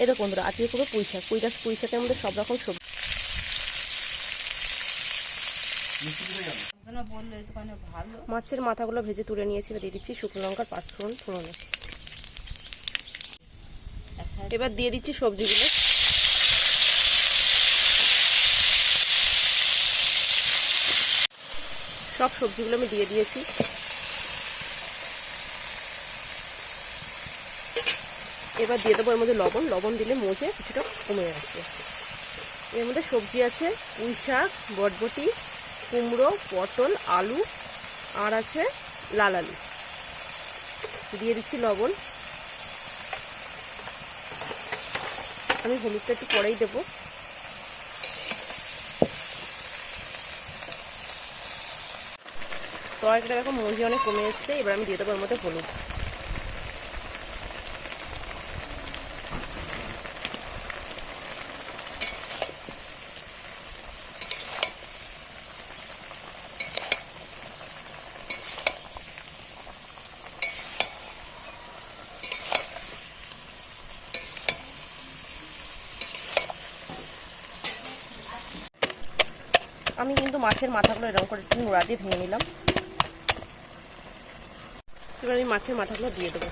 এই দেখো বন্ধুরা, আজকে পুরো পুঁই শাকের মধ্যে সব রকম সবজি। মাছের মাথাগুলো ভেজে তুলে নিয়েছি, দিয়ে দিচ্ছি শুকনো লঙ্কার পাঁচফোড়ন ফোড়নে। এবার দিয়ে দিচ্ছি সবজিগুলো। সব সবজিগুলো আমি দিয়ে দিয়েছি। এবার দিয়ে দেবো এর মধ্যে লবণ দিলে মজে কিছুটা কমে আসবে। এর মধ্যে সবজি আছে পুঁই শাক, বটবটি, কুমড়ো, পটল, আলু আর আছে লাল আলু। দিয়ে দিচ্ছি লবণ। আমি হলুদটা একটু পরেই দেবো। তরকারিটা দেখো মজি অনেক কমে এসছে। এবার আমি দিয়ে দেবো এর মধ্যে হলুদ। আমি কিন্তু মাছের মাথাগুলো এরকম করে একটু নোড়া দিয়ে ভেঙে নিলাম। এবার আমি মাছের মাথাগুলো দিয়ে দেবো।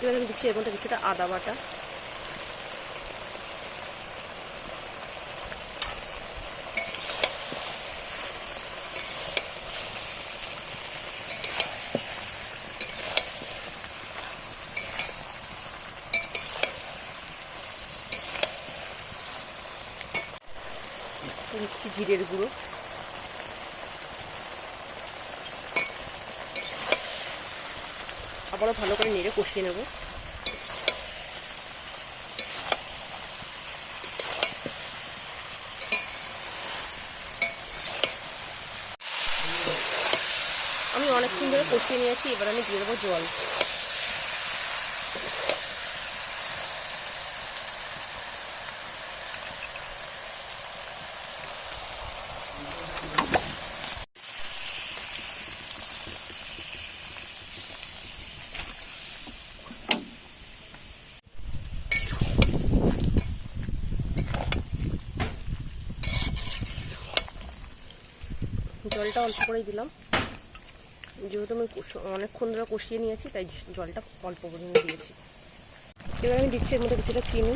এবার আমি দিচ্ছি এর মধ্যে কিছুটা আদা বাটা, দিচ্ছি জিরের গুঁড়ো, আবারও ভালো করে নেড়ে কষিয়ে নেব। আমি অনেকক্ষণ ধরে কষিয়ে নিয়েছি। এবার আমি দিয়ে দেবো জল। জলটা অল্প করেই দিলাম, যেহেতু আমি অনেকক্ষণ ধরে কষিয়ে নিয়েছি তাই জলটা অল্প করে দিয়েছি। এবার আমি দিচ্ছি এর মধ্যে কিছুটা চিনি।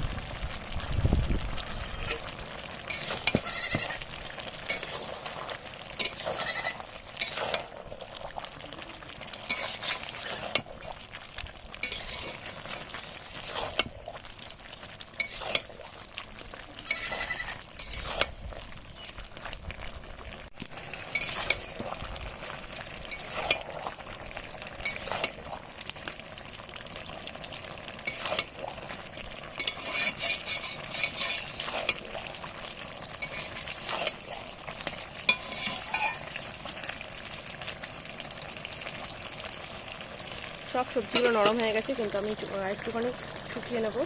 সব সবজিগুলো নরম হয়ে গেছে, কিন্তু আমি একটুখানি শুকিয়ে নেব।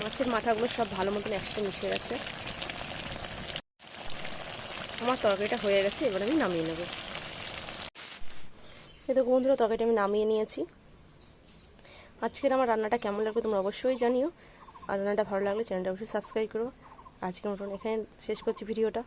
মাছের মাথাগুলো সব ভালো মতন একসাথে মিশে গেছে। আমার তরকারিটা হয়ে গেছে, এবার আমি নামিয়ে নেব। এই দেখো বন্ধুরা, তরকারিটা আমি নামিয়ে নিয়েছি। আজকের আমার রান্নাটা কেমন লাগবে তোমরা অবশ্যই জানিও। আর রান্নাটা ভালো লাগলে চ্যানেলটা অবশ্যই সাবস্ক্রাইব করো। আজকের মতন এখানে শেষ করছি ভিডিওটা।